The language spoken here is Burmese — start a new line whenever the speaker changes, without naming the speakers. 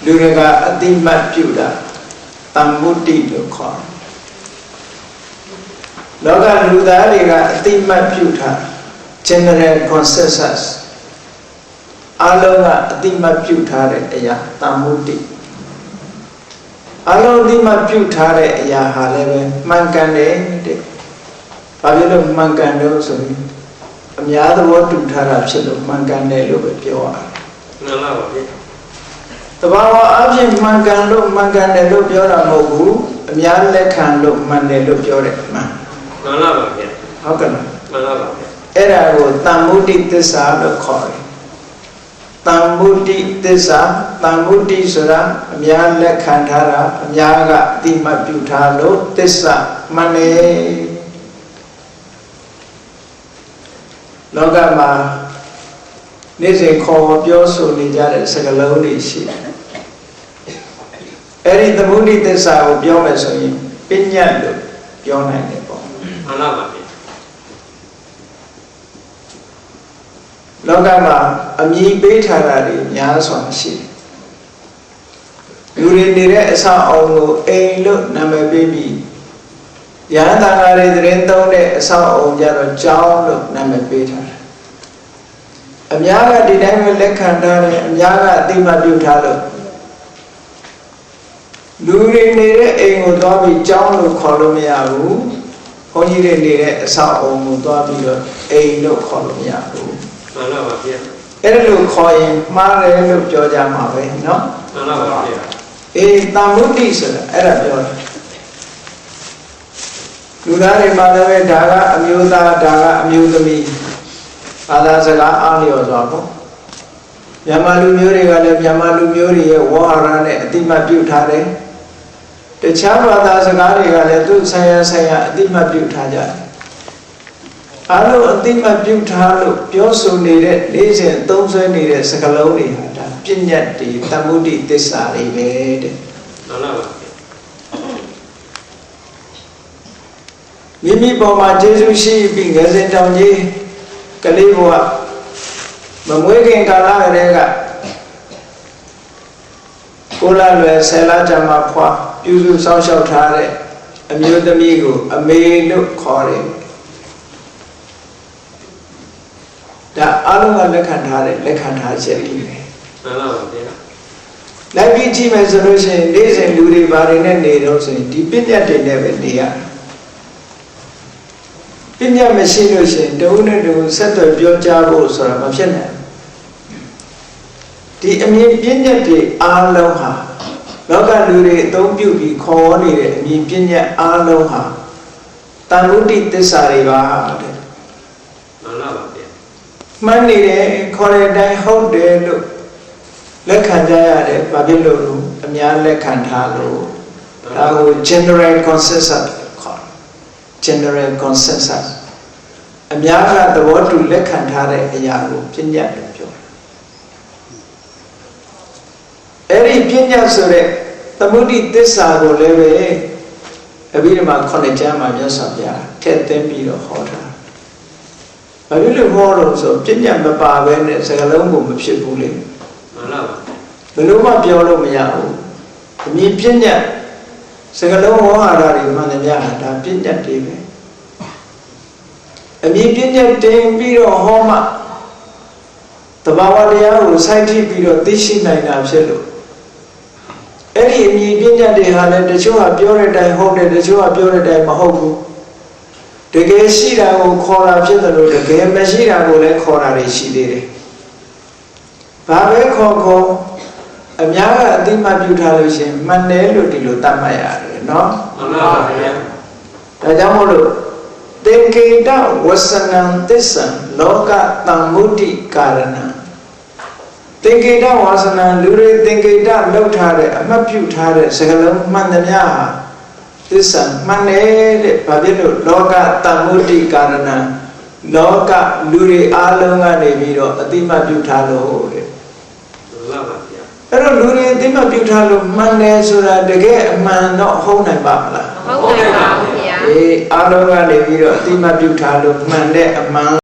လူတွေကအတိမတ်ပြုတာတမ္မုတိလို့ခေါ်လောကလူသားတွေကအတိမတ်ပြုတာ general consensus အလုံးကအတိမတ်ပြုထားတဲ့အရာတမ္မုတိအလုံးအတိမတ်ပြုထားတဲ့အရာဟာလည်းပဲမှန်ကန်တယ်တဲ့ဘာဖြစ်လို့မှန်ကန်လို့ဆိုရင်အများသဘောတူထားတာဖြစ်လို့မှန်ကန်တယ်လို့ပဲပြောရတယ်မှန်ပါပါဗျတဘာဝအဖြစ်မှန်ကန်လို့မှန်ကန်တယ်လို့ပြောတာမဟုတ်ဘူးအများလက်ခံလို့မှန်တယ်လို့ပြောတယ်မှန်ပါဗျဟုတ်ကဲ့လားမှန်ပါဗျအဲ့ဒါကိုတမ္မုတိသစ္စာလို့ခေါ်တယ်တမ္မုတိသစ္စာတမ္မုတိဆိုတာအများလက်ခံထားတာအများကအတိမတ်ပြုထားလို့သစ္စာမှန်တယ်လောကမှာနေ့စဉ်ခေါ်ပြောဆိုနေကြတဲ့စကားလုံးတွေရှိတယ်အဲ့ဒီသမုဒိသစ္စာကိုပြောမယ်ဆိုရင်ပညာလို့ပြောနိုင်တယ်ပေါ့မှန်ပါပါလောကမှာအမည်ပေးထားတာတွေများစွာရှိတယ်လူတွေနေတဲ့အဆောက်အအုံကိုအိမ်လို့နာမည်ပေးပြီးရဟန်းသံဃာတွေသတင်းသုံးတဲ့အဆောက်အအုံကြတော့ကျောင်းလို့နာမည်ပေးထားတယ်အများကဒီတိုင်းပဲလက်ခံထားတယ်အများကအတိမတ်ပြုထားလို့လူတွေနေတဲ့အိမ်ကိုသွားပြီးကျောင်းလို့ခေါ်လို့မရဘူးဘုန်းကြီးတွေနေတဲ့အဆောက်အအုံကိုသွားပြီးတော့အိမ်လို့ခေါ်လို့မရဘူးမှန်ပါပါဗျာအဲ့လိုခေါ်ရင်မှားတယ်လို့ပြောကြမှာပဲเนาะမှန်ပါပါဗျာအေးတမ္မုတိဆိုတာအဲ့ဒါပြောတယ်လူသားတွေမှာလည်းပဲဒါကအမျိုးသားဒါကအမျိုးသမီးဘာသာစကားအားလျော်စွာပေါ့မြန်မာလူမျိုးတွေကလည်းမြန်မာလူမျိုးတွေရဲ့ဝါဟာရနဲ့အတိမတ်ပြုထားတယ်တခြားဘာသာစကားတွေကလည်းသူဆိုင်ရာဆိုင်ရာအတိမတ်ပြုထားကြတယ်အားလုံးအတိမတ်ပြုထားလို့ပြောဆိုနေတဲ့လေးစဉ်သုံးဆွဲနေတဲ့စကားလုံးတွေဟာဒါပညာတ္တိတမ္မုဒိသစ္စာတွေပဲတဲ့မှန်ပါပါမိမိပေါ်မှာကျေးဇူးရှိပြီးငယ်စဉ်တောင်ကြီးကလေးဘဝမမွေးခင်ကာလကတည်းကကိုလာလွယ်ဆယ်လကြာမှဖွာပြုစုစောင့်ရှောက်ထားတဲ့အမျိုးသမီးကိုအမေလို့ခေါ်တယ်ဒါအလုံးကလက်ခံထားတဲ့လက်ခံထားချက်တွေပဲမှန်ပါပါဗျာလိုက်ပြီးကြည့်မယ်ဆိုလို့ရှိရင်နေ့စဉ်လူတွေဘာတွေနဲ့နေတော့ဆိုရင်ဒီပညာတွေနဲ့ပဲနေရပညာမရှိလို့ရှိရင်တဦးနဲ့တဦးဆက်သွယ်ပြောကြားဖို့ဆိုတာမဖြစ်နိုင်ဒီအမြင်ပညာတွေအားလုံးဟာလောကလူတွေအသုံးပြုပြီးခေါ်နေတဲ့အမြင်ပညာအားလုံးဟာတမ္မုဒိသစ္စာတွေပါတဲ့မှန်ပါပါဗျာမှန်နေတယ်ခေါ်တဲ့အတိုင်းဟုတ်တယ်လို့လက်ခံကြရတယ်ဘာဖြစ်လို့လဲအများလက်ခံထားလို့ဒါကို general consensus ခေါ် general consensus အများကသဘောတူလက်ခံထားတဲ့အရာကိုပညာလို့ပြောတယ်အဲ့ဒီပညာဆိုတဲ့သမုဒိသစ္စာကိုလည်းပဲအဘိဓမ္မာ9ကျမ်းမှာမြတ်စွာဘုရားထည့်သွင်းပြီးတော့ဟောတာဘာဖြစ်လို့ဟောလို့ဆိုပညာမပါဘဲနဲ့စကားလုံးကိုမဖြစ်ဘူးလေမှန်ပါပါဘယ်လိုမှပြောလို့မရဘူးအမြင်ပညာစကားလုံးဝါဒတွေမှန်တယ်များဒါပညာတွေပဲအမြင်ပညာတင်ပြီးတော့ဟောမှတဘာဝတရားကိုစိုက်ထိပြီးတော့သိရှိနိုင်တာဖြစ်လို့အဲ့ဒီအမြင်ပညာတွေဟာလည်းတချို့ကပြောတဲ့အတိုင်းဟုတ်တယ်တချို့ကပြောတဲ့အတိုင်းမဟုတ်ဘူးတကယ်ရှိတာကိုခေါ်တာဖြစ်တယ်လို့တကယ်မရှိတာကိုလည်းခေါ်တာတွေရှိသေးတယ်ဘာပဲခေါ်အများကအတိမတ်ပြုထားလို့ရှင်မှန်တယ်လို့ဒီလိုသတ်မှတ်ရတယ်နော်မှန်ပါပါဗျာဒါကြောင့်မို့လို့သင်္ကေတဝဆနံသစ္ဆံလောကတမ္မုဒိကာရဏံသင်္ကေတဝါစနံလူတွေသင်္ကေတလောက်ထားတဲ့အမှတ်ပြုထားတဲ့စကားလုံးမှန်သမျှဟာသစ္စာမှန်တယ်တဲ့ဘာဖြစ်လို့လောကတမ္မုဒိကာရဏံလောကလူတွေအားလုံးကနေပြီးတော့အတိမတ်ပြုထားလို့တဲ့မှန်ပါပါဗျာအဲ့တော့လူတွေအတိမတ်ပြုထားလို့မှန်တယ်ဆိုတာတကယ်အမှန်တော့ဟုတ်နိုင်ပါမလားဟုတ်နိုင်ပါဘူးဗျာအေးအားလုံးကနေပြီးတော့အတိမတ်ပြုထားလို့မှန်တဲ့အမှန်